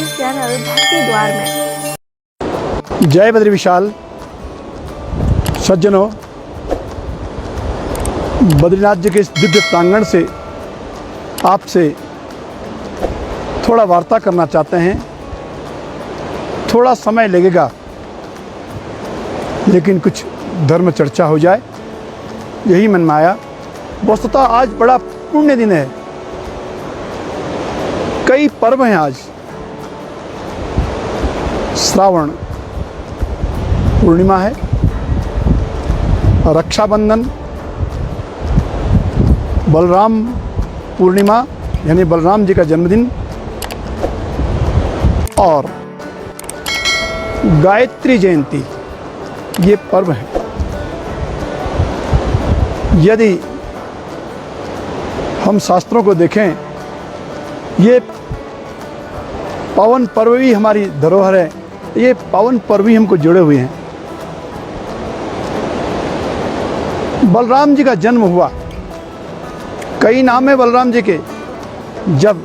Channel भक्ति द्वार में। जय बद्री विशाल। सज्जनों, बद्रीनाथ जी के इस दिव्य प्रांगण से आपसे थोड़ा वार्ता करना चाहते हैं। थोड़ा समय लगेगा, लेकिन कुछ धर्म चर्चा हो जाए, यही मन में आया। वस्तुतः आज बड़ा पुण्य दिन है, कई पर्व हैं आज। श्रावण पूर्णिमा है, रक्षाबंधन, बलराम पूर्णिमा यानी बलराम जी का जन्मदिन, और गायत्री जयंती, ये पर्व है। यदि हम शास्त्रों को देखें, ये पावन पर्व भी हमारी धरोहर है। ये पावन पर्व भी हमको जुड़े हुए हैं। बलराम जी का जन्म हुआ, कई नाम है बलराम जी के। जब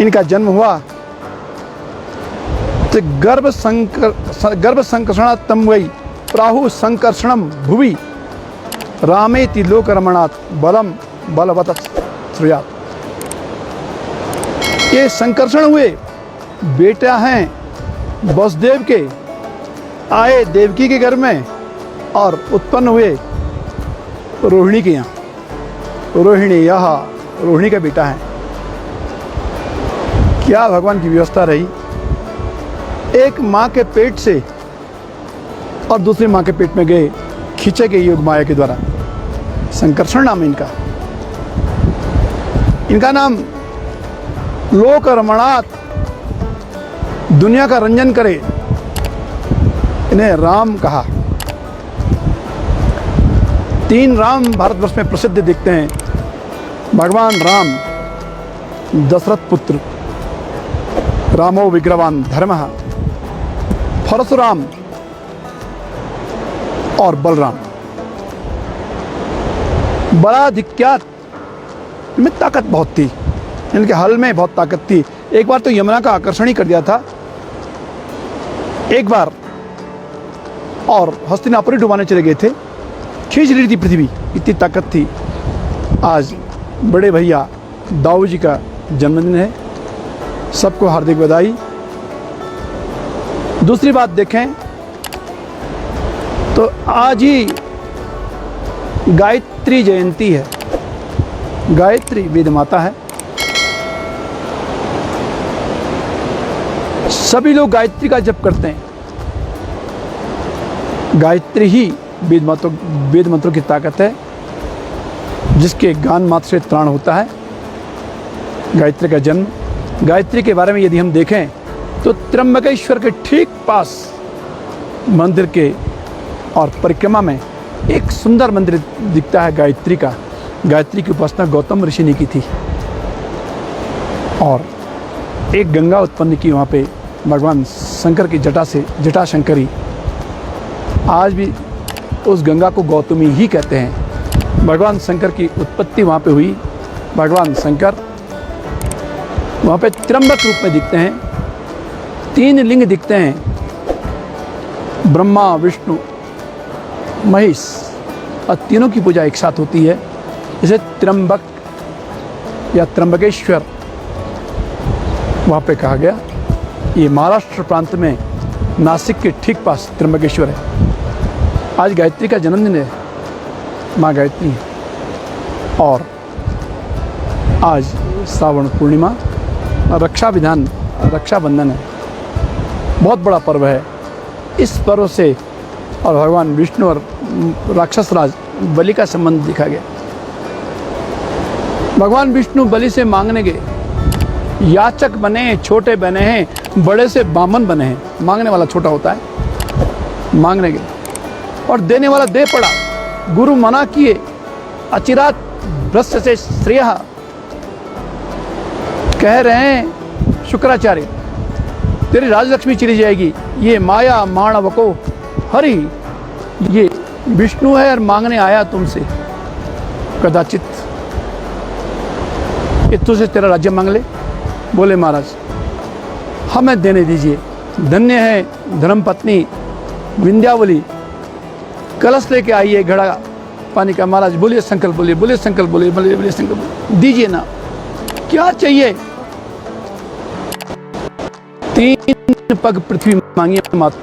इनका जन्म हुआ तो गर्भ संकर्षणात् तम वै प्राहु संकर्षणम भुवि रामेति लोक रमणात् बलम बलवत् श्रुयात्। ये संकर्षण हुए, बेटा हैं वसुदेव के, आए देवकी के घर में और उत्पन्न हुए रोहिणी के यहाँ। रोहिणी का बेटा है। क्या भगवान की व्यवस्था रही। एक माँ के पेट से और दूसरी माँ के पेट में गए, खींचे गए योग माया के द्वारा। संकर्षण नाम है इनका। इनका नाम लोक रमणात्, दुनिया का रंजन करे, इन्हें राम कहा। 3 राम भारतवर्ष में प्रसिद्ध दिखते हैं। भगवान राम, दशरथ पुत्र, रामो विग्रहवान धर्मः, परशुराम और बलराम। बड़ा धिक्यात, इनमें ताकत बहुत थी, इनके हल में बहुत ताकत थी। एक बार तो यमुना का आकर्षण ही कर दिया था एक बार, और हस्तिनापुर डुबाने चले गए थे। खींच रही थी पृथ्वी, इतनी ताकत थी। आज बड़े भैया दाऊ जी का जन्मदिन है, सबको हार्दिक बधाई। दूसरी बात देखें तो आज ही गायत्री जयंती है। गायत्री वेद माता है। सभी लोग गायत्री का जप करते हैं। गायत्री ही वेद मंत्रों की ताकत है, जिसके गान मात्र से त्राण होता है। गायत्री का जन्म, गायत्री के बारे में यदि हम देखें तो त्र्यंबकेश्वर के ठीक पास मंदिर के और परिक्रमा में एक सुंदर मंदिर दिखता है गायत्री का। गायत्री की उपासना गौतम ऋषि ने की थी, और एक गंगा उत्पन्न की वहाँ पे भगवान शंकर की जटा से, जटा शंकरी। आज भी उस गंगा को गौतमी ही कहते हैं। भगवान शंकर की उत्पत्ति वहाँ पे हुई। भगवान शंकर वहाँ पे त्र्यंबक रूप में दिखते हैं। 3 लिंग दिखते हैं, ब्रह्मा, विष्णु, महेश, और तीनों की पूजा एक साथ होती है। जैसे त्र्यंबक या त्र्यंबकेश्वर वहाँ पे कहा गया। ये महाराष्ट्र प्रांत में नासिक के ठीक पास त्र्यंबकेश्वर है। आज गायत्री का जन्मदिन है, माँ गायत्री है। और आज श्रावण पूर्णिमा, रक्षाबंधन है। बहुत बड़ा पर्व है। इस पर्व से और भगवान विष्णु और राक्षस राज बलि का संबंध दिखा गया। भगवान विष्णु बलि से मांगने गए, याचक बने, छोटे बने हैं, बड़े से बामन बने हैं। मांगने वाला छोटा होता है। मांगने गए और देने वाला दे पड़ा। गुरु मना किए, अचिरात भ्रष्ट से श्रेय। कह रहे हैं शुक्राचार्य, तेरी राजलक्ष्मी चली जाएगी। ये माया मानव को हरि, ये विष्णु है और मांगने आया तुमसे। कदाचित ये तुझसे तेरा राज्य मांग ले। बोले महाराज हमें देने दीजिए। धन्य है धर्मपत्नी विंध्यावली, कलश लेके आइए घड़ा पानी का। महाराज बोलिए संकल्प, बोलिए बोलिए संकल्प, बोलिए बोलिए बोलिए संकल्प, दीजिए ना, क्या चाहिए। 3 पग पृथ्वी मांगिए मात्र,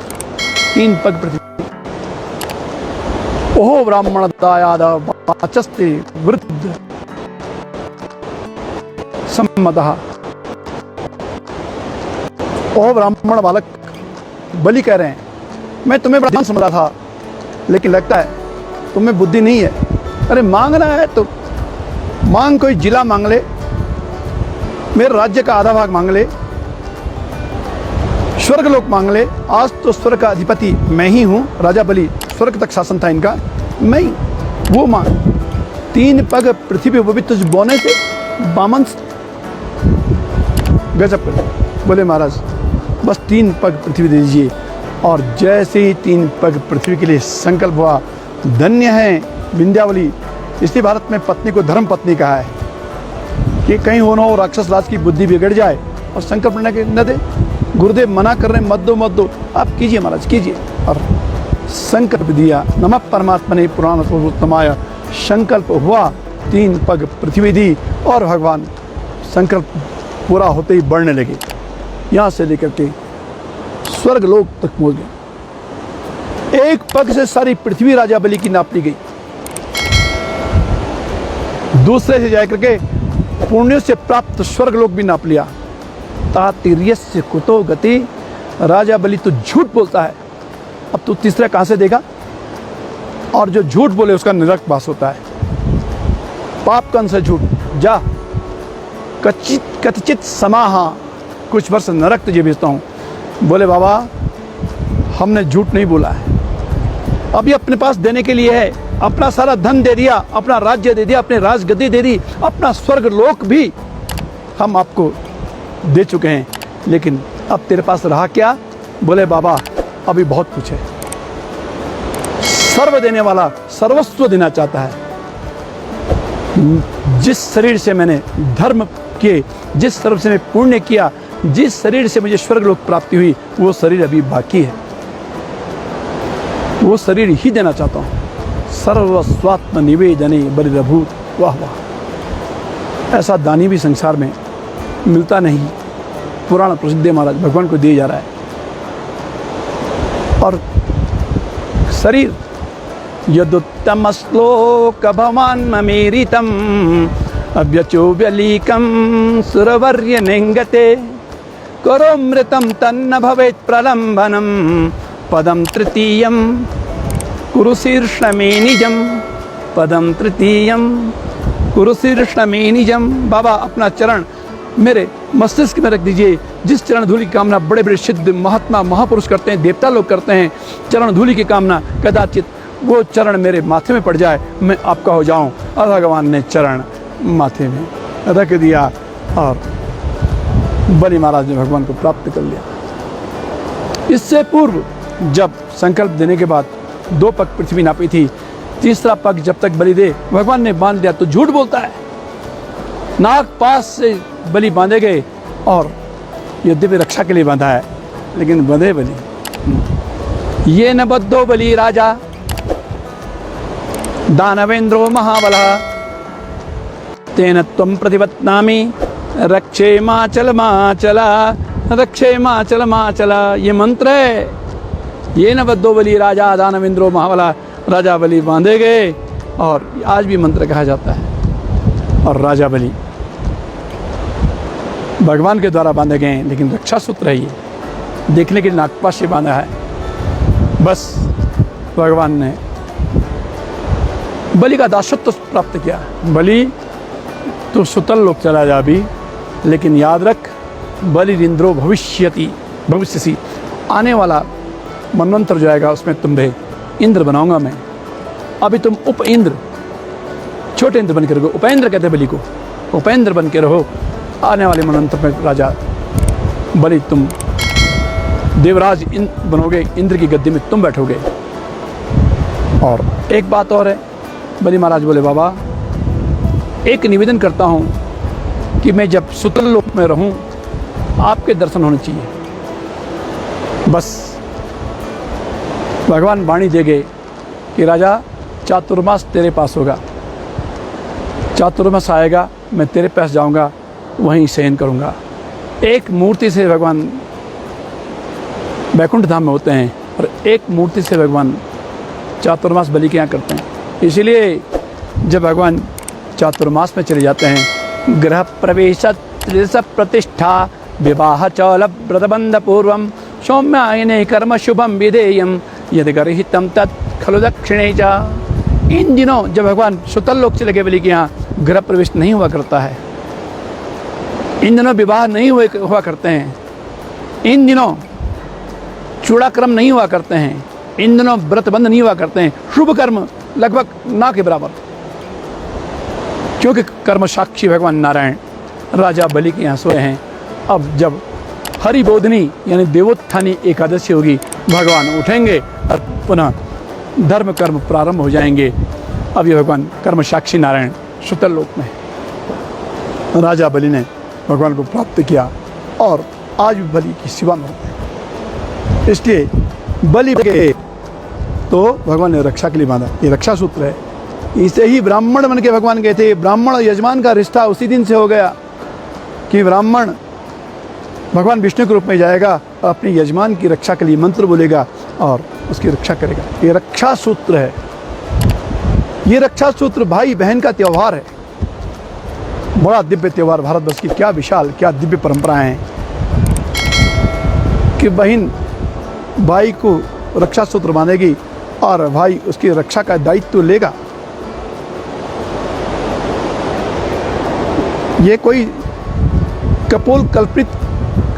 3 पग पृथ्वी। ओहो ब्राह्मण दायाद वाचस्ते वृद्ध सम्मतः। ओह ब्राह्मण बालक, बलि कह रहे हैं, मैं तुम्हें ब्राह्मण समझा था, लेकिन लगता है तुम्हें बुद्धि नहीं है। अरे मांगना है तो मांग, कोई जिला मांग ले, मेरे राज्य का आधा भाग मांग ले, स्वर्गलोक मांग ले। आज तो स्वर्ग का अधिपति मैं ही हूँ, राजा बलि, स्वर्ग तक शासन था इनका, मैं ही, वो मांग। 3 पग पृथ्वी वो भी तुझ बोने से बामन गजब कर। बोले महाराज बस 3 पग पृथ्वी दे दीजिए। और जैसे ही 3 पग पृथ्वी के लिए संकल्प हुआ, धन्य है विंध्यावली। इसलिए भारत में पत्नी को धर्म पत्नी कहा है कि कहीं हो ना हो राक्षस राज की बुद्धि बिगड़ जाए और संकल्प न दे। गुरुदेव मना कर रहे हैं, मत दो मत दो, आप कीजिए महाराज कीजिए। और संकल्प दिया, नमः परमात्मने पुराण पुरुषोत्तमाय। संकल्प हुआ, 3 पग पृथ्वी दी और भगवान संकल्प पूरा होते ही बढ़ने लगे, यहाँ से लेकर के स्वर्ग लोक तक पहुँच गए। 1 पग से सारी पृथ्वी राजा बलि की नाप ली गई। दूसरे से जाकर के पुण्य से प्राप्त स्वर्ग लोक भी नाप लिया। तातिर्यस्य कुतो गति, राजा बलि तो झूठ बोलता है, अब तू तीसरा कहाँ से देगा। और जो झूठ बोले उसका नरक वास होता है। पाप कन से झूठ जा, कथिचित समाहा, कुछ वर्ष नरक तुझे भेजता हूँ। बोले बाबा हमने झूठ नहीं बोला है, अभी अपने पास देने के लिए है, अपना सारा धन दे दिया, अपना राज्य दे दिया, अपनी राजगद्दी दे दी, अपना स्वर्ग लोक भी हम आपको दे चुके हैं, लेकिन अब तेरे पास रहा क्या। बोले बाबा अभी बहुत कुछ है। सर्व देने वाला सर्वस्व देना चाहता है। जिस शरीर से मैंने धर्म किए, जिस शरीर से मैं पुण्य किया, जिस शरीर से मुझे स्वर्ग लोक प्राप्ति हुई, वो शरीर अभी बाकी है, वो शरीर ही देना चाहता हूँ। सर्वस्वात्म निवेदने बलिरभूत। वाह वाह, ऐसा दानी भी संसार में मिलता नहीं। पुराण प्रसिद्ध महाराज भगवान को दिया जा रहा है। और शरीर यदुत्तम श्लोक भवान ममेरितम अव्यचो व्यलीकम सुरवर्य नेंगते करोमृतम तन्न भवेत् प्रलंबनम पदम तृतीयम कुरु शीर्षमे निजम पदम तृतीयम कुरु शीर्षमे निजम। बाबा अपना चरण मेरे मस्तिष्क में रख दीजिए। जिस चरण धूलि की कामना बड़े बड़े सिद्ध महात्मा महापुरुष करते हैं, देवता लोग करते हैं, चरण धूलि की कामना, कदाचित वो चरण मेरे माथे में पड़ जाए, मैं आपका हो जाऊं। और भगवान ने चरण माथे में रख दिया और बलि महाराज ने भगवान को प्राप्त कर लिया। इससे पूर्व जब संकल्प देने के बाद 2 पग पृथ्वी नापी थी, तीसरा पग जब तक बलि दे भगवान ने बांध दिया तो झूठ बोलता है। नाग पास से बलि बांधे गए और यद्यपि रक्षा के लिए बांधा है, लेकिन बंधे बलि। ये न बद्धो बलि राजा दानवेंद्रो महाबलः तेन त्वं प्रतिपत्नामि रक्षे माचल माचला रक्षे माचल माचला। ये मंत्र है। ये न बद्धो बलि राजा दानवेंद्रो महाबलः, राजा बलि बांधे गए और आज भी मंत्र कहा जाता है। और राजा बलि भगवान के द्वारा बांधे गए हैं, लेकिन रक्षा सूत्र है ये, देखने के लिए नागपाश से बांधा है। बस भगवान ने बलि का दासत्व प्राप्त किया। बलि तो सुतल लोग चला जा अभी, लेकिन याद रख बलिरिंद्रो भविष्यति भविष्यसी, आने वाला मनवंतर जो आएगा उसमें तुम्हें इंद्र बनाऊंगा मैं। अभी तुम उप इंद्र, छोटे इंद्र बन के रहो। उपेंद्र कहते हैं बलि को, उपेंद्र बन के रहो। आने वाले मनवंतर में राजा बलि तुम देवराज बनोगे, इंद्र की गद्दी में तुम बैठोगे। और एक बात और है, बलि महाराज बोले बाबा एक निवेदन करता हूँ कि मैं जब सुतल लोक में रहूँ आपके दर्शन होने चाहिए। बस भगवान वाणी दे गए कि राजा चातुर्मास तेरे पास होगा, चातुर्मास आएगा, मैं तेरे पास जाऊंगा, वहीं शयन करूंगा। एक मूर्ति से भगवान बैकुंठ धाम में होते हैं और एक मूर्ति से भगवान चातुर्मास बलि के यहाँ करते हैं। इसीलिए जब भगवान चातुर्मास में चले जाते हैं, गृह प्रवेश प्रतिष्ठा विवाह चौल व्रतबंध पूर्वम सौम्यायने कर्म शुभम विधेयम यदि गर्हितम तत् खलु दक्षिणे चा। इन दिनों जब भगवान सुतल लोक चले गए बलि के यहाँ, गृह प्रवेश नहीं हुआ करता है, इन दिनों विवाह नहीं हुआ करते हैं, इन दिनों चूड़ाक्रम नहीं हुआ करते हैं, इन दिनों व्रतबंध नहीं हुआ करते हैं, शुभ कर्म लगभग ना के बराबर, क्योंकि कर्म साक्षी भगवान नारायण राजा बलि के यहाँ सोए हैं। अब जब हरिबोधनी यानी देवोत्थानी एकादशी होगी, भगवान उठेंगे और पुनः धर्म कर्म प्रारंभ हो जाएंगे। अब ये भगवान कर्म साक्षी नारायण सुतल लोक में राजा बलि ने भगवान को प्राप्त किया और आज भी बलि की सेवा में होते हैं। इसलिए बलि के तो भगवान ने रक्षा के लिए बांधा, ये रक्षा सूत्र है। इसे ही ब्राह्मण बन के भगवान गए थे। ब्राह्मण और यजमान का रिश्ता उसी दिन से हो गया कि ब्राह्मण भगवान विष्णु के रूप में जाएगा और अपने यजमान की रक्षा के लिए मंत्र बोलेगा और उसकी रक्षा करेगा। ये रक्षा सूत्र है। ये रक्षा सूत्र भाई बहन का त्यौहार है। बड़ा दिव्य त्यौहार, भारतवर्ष की क्या विशाल, क्या दिव्य परंपराएं हैं कि बहन भाई को रक्षा सूत्र बांधेगी और भाई उसकी रक्षा का दायित्व लेगा। ये कोई कपोल कल्पित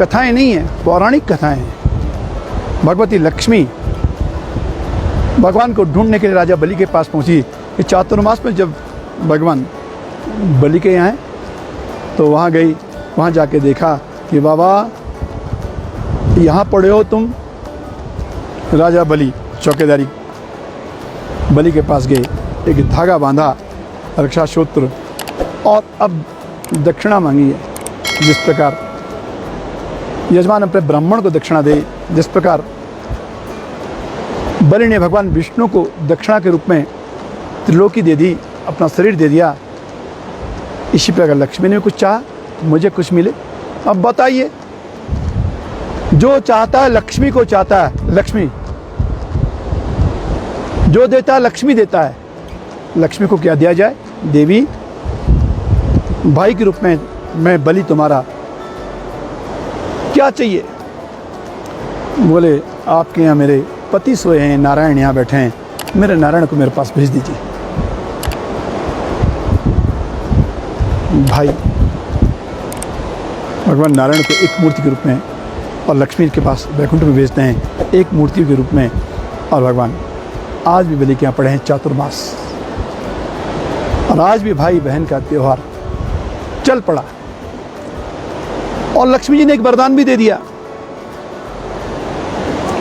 कथाएं नहीं है, पौराणिक कथाएं हैं। भगवती लक्ष्मी भगवान को ढूंढने के लिए राजा बलि के पास पहुंची। कि चातुर्मास में जब भगवान बलि के यहाँ तो वहाँ गई, वहाँ जाके देखा कि बाबा यहाँ पड़े हो तुम। राजा बलि चौकीदारी बलि के पास गए, एक धागा बांधा, रक्षा सूत्र, और अब दक्षिणा मांगी है। जिस प्रकार यजमान अपने ब्राह्मण को दक्षिणा दे, जिस प्रकार बलि ने भगवान विष्णु को दक्षिणा के रूप में त्रिलोकी दे दी, अपना शरीर दे दिया, इसी प्रकार लक्ष्मी ने कुछ चाहा, मुझे कुछ मिले। अब बताइए, जो चाहता है लक्ष्मी को चाहता है, लक्ष्मी जो देता है लक्ष्मी देता है। लक्ष्मी को क्या दिया जाए? देवी भाई के रूप में मैं बलि तुम्हारा, क्या चाहिए? बोले आपके यहाँ मेरे पति सोए हैं, नारायण यहाँ बैठे हैं, मेरे नारायण को मेरे पास भेज दीजिए। भाई भगवान नारायण को एक मूर्ति के रूप में और लक्ष्मी के पास वैकुंठ में भेजते हैं एक मूर्ति के रूप में। और भगवान आज भी बलि के यहाँ पड़े हैं चातुर्मास, और आज भी भाई बहन का त्यौहार चल पड़ा। और लक्ष्मी जी ने एक वरदान भी दे दिया।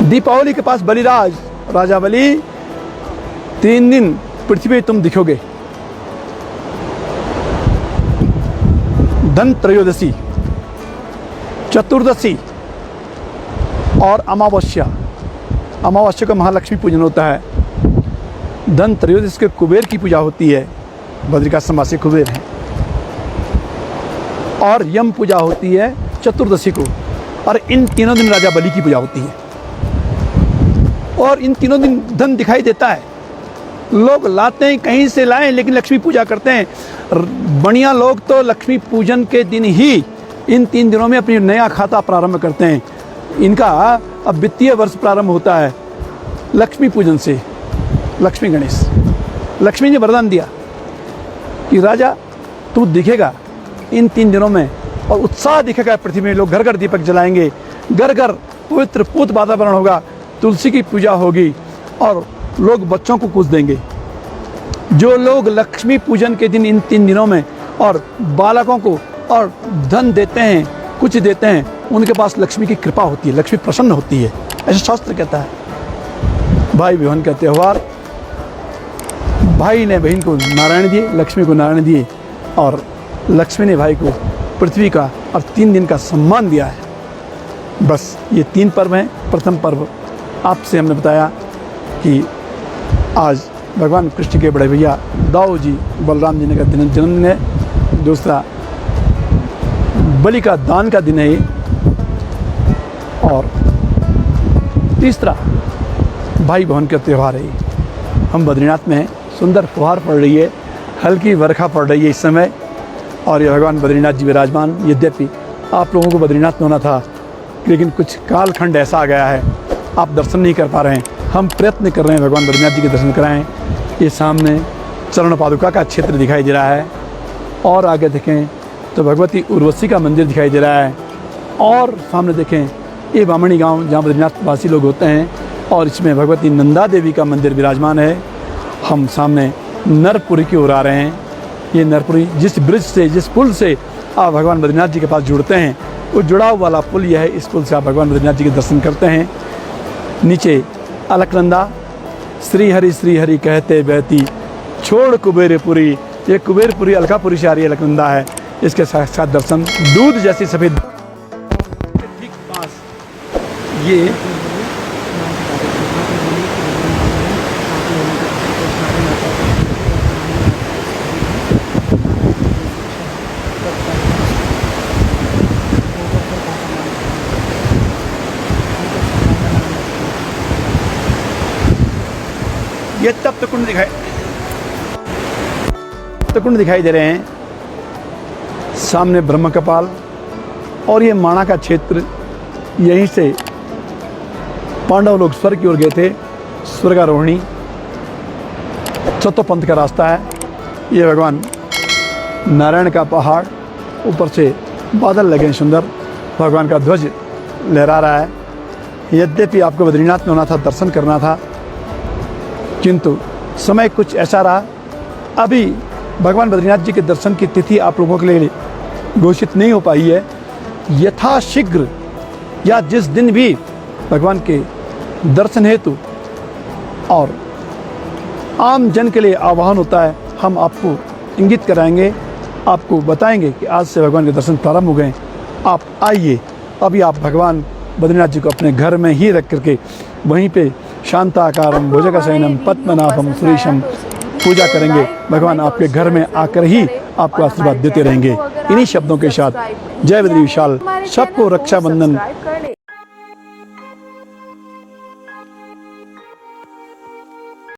दीपावली के पास बलिराज, राजा बलि 3 दिन पृथ्वी पे तुम दिखोगे। धन त्रयोदशी, चतुर्दशी और अमावस्या। अमावस्या का महालक्ष्मी पूजन होता है। धन त्रयोदशी के कुबेर की पूजा होती है, बद्रिकाश्रम वासी कुबेर हैं। और यम पूजा होती है चतुर्दशी को। और इन तीनों दिन राजा बलि की पूजा होती है। और इन तीनों दिन धन दिखाई देता है। लोग लाते हैं, कहीं से लाएं, लेकिन लक्ष्मी पूजा करते हैं। बढ़िया लोग तो लक्ष्मी पूजन के दिन ही इन 3 दिनों में अपनी नया खाता प्रारंभ करते हैं। इनका अब वित्तीय वर्ष प्रारंभ होता है लक्ष्मी पूजन से। लक्ष्मी गणेश, लक्ष्मी ने वरदान दिया कि राजा तू दिखेगा इन 3 दिनों में, और उत्साह दिखेगा पृथ्वी में। लोग घर घर दीपक जलाएंगे, घर घर पवित्र पूत वातावरण होगा, तुलसी की पूजा होगी और लोग बच्चों को कुछ देंगे। जो लोग लक्ष्मी पूजन के दिन इन 3 दिनों में और बालकों को और धन देते हैं, कुछ देते हैं, उनके पास लक्ष्मी की कृपा होती है, लक्ष्मी प्रसन्न होती है, ऐसा शास्त्र कहता है। भाई बहन का त्यौहार, भाई ने बहन को नारायण दिए, लक्ष्मी को नारायण दिए, और लक्ष्मी ने भाई को पृथ्वी का और 3 दिन का सम्मान दिया है। बस ये 3 पर्व हैं। प्रथम पर्व आपसे हमने बताया कि आज भगवान कृष्ण के बड़े भैया दाऊ जी बलराम जी ने का जन्मदिन है। दूसरा बलि का दान का दिन है ये। और तीसरा भाई बहन का त्यौहार है ये। हम बद्रीनाथ में हैं, सुंदर फुहार पड़ रही है, हल्की वर्षा पड़ रही है इस समय। और ये भगवान बद्रीनाथ जी विराजमान। यद्यपि आप लोगों को बद्रीनाथ में होना था, लेकिन कुछ कालखंड ऐसा आ गया है, आप दर्शन नहीं कर पा रहे हैं। हम प्रयत्न कर रहे हैं भगवान बद्रीनाथ जी के दर्शन कराएं। ये सामने चरण पादुका का क्षेत्र दिखाई दे रहा है, और आगे देखें तो भगवती उर्वशी का मंदिर दिखाई दे रहा है, और सामने देखें ये बामणी गांव जहाँ बद्रीनाथ वासी लोग होते हैं, और इसमें भगवती नंदा देवी का मंदिर विराजमान है। हम सामने नरपुरी की ओर आ रहे हैं। ये नरपुरी जिस ब्रिज से, जिस पुल से आप भगवान बद्रीनाथ जी के पास जुड़ते हैं, वो जुड़ाव वाला पुल यह है। इस पुल से आप भगवान बद्रीनाथ जी के दर्शन करते हैं। नीचे अलकनंदा श्री हरि कहते बहती छोड़ कुबेरपुरी। ये कुबेरपुरी अलकापुरी से आ रही अलकनंदा है। इसके साथ साथ दर्शन दूध जैसी सफ़ेद ठीक पास ये तप्त कुंड दिखाई दे रहे हैं। सामने ब्रह्म कपाल, और ये माणा का क्षेत्र। यहीं से पांडव लोग स्वर्ग की ओर गए थे, स्वर्गारोहिणी चतुपंथ का रास्ता है। ये भगवान नारायण का पहाड़, ऊपर से बादल लगे हैं सुंदर, भगवान का ध्वज लहरा रहा है। यद्यपि आपको बद्रीनाथ में होना था, दर्शन करना था, किंतु समय कुछ ऐसा रहा। अभी भगवान बद्रीनाथ जी के दर्शन की तिथि आप लोगों के लिए घोषित नहीं हो पाई है। यथाशीघ्र या जिस दिन भी भगवान के दर्शन हेतु और आम जन के लिए आह्वान होता है, हम आपको इंगित कराएंगे, आपको बताएंगे कि आज से भगवान के दर्शन प्रारंभ हो गए। आप आइए। अभी आप भगवान बद्रीनाथ जी को अपने घर में ही रख करके वहीं पे शांताकारम भुजगशयनम पद्मनाभम सुरेशम पूजा करेंगे। भगवान आपके घर में आकर ही आपको आशीर्वाद देते रहेंगे। इन्हीं शब्दों के साथ जय बद्री विशाल। सबको रक्षाबंधन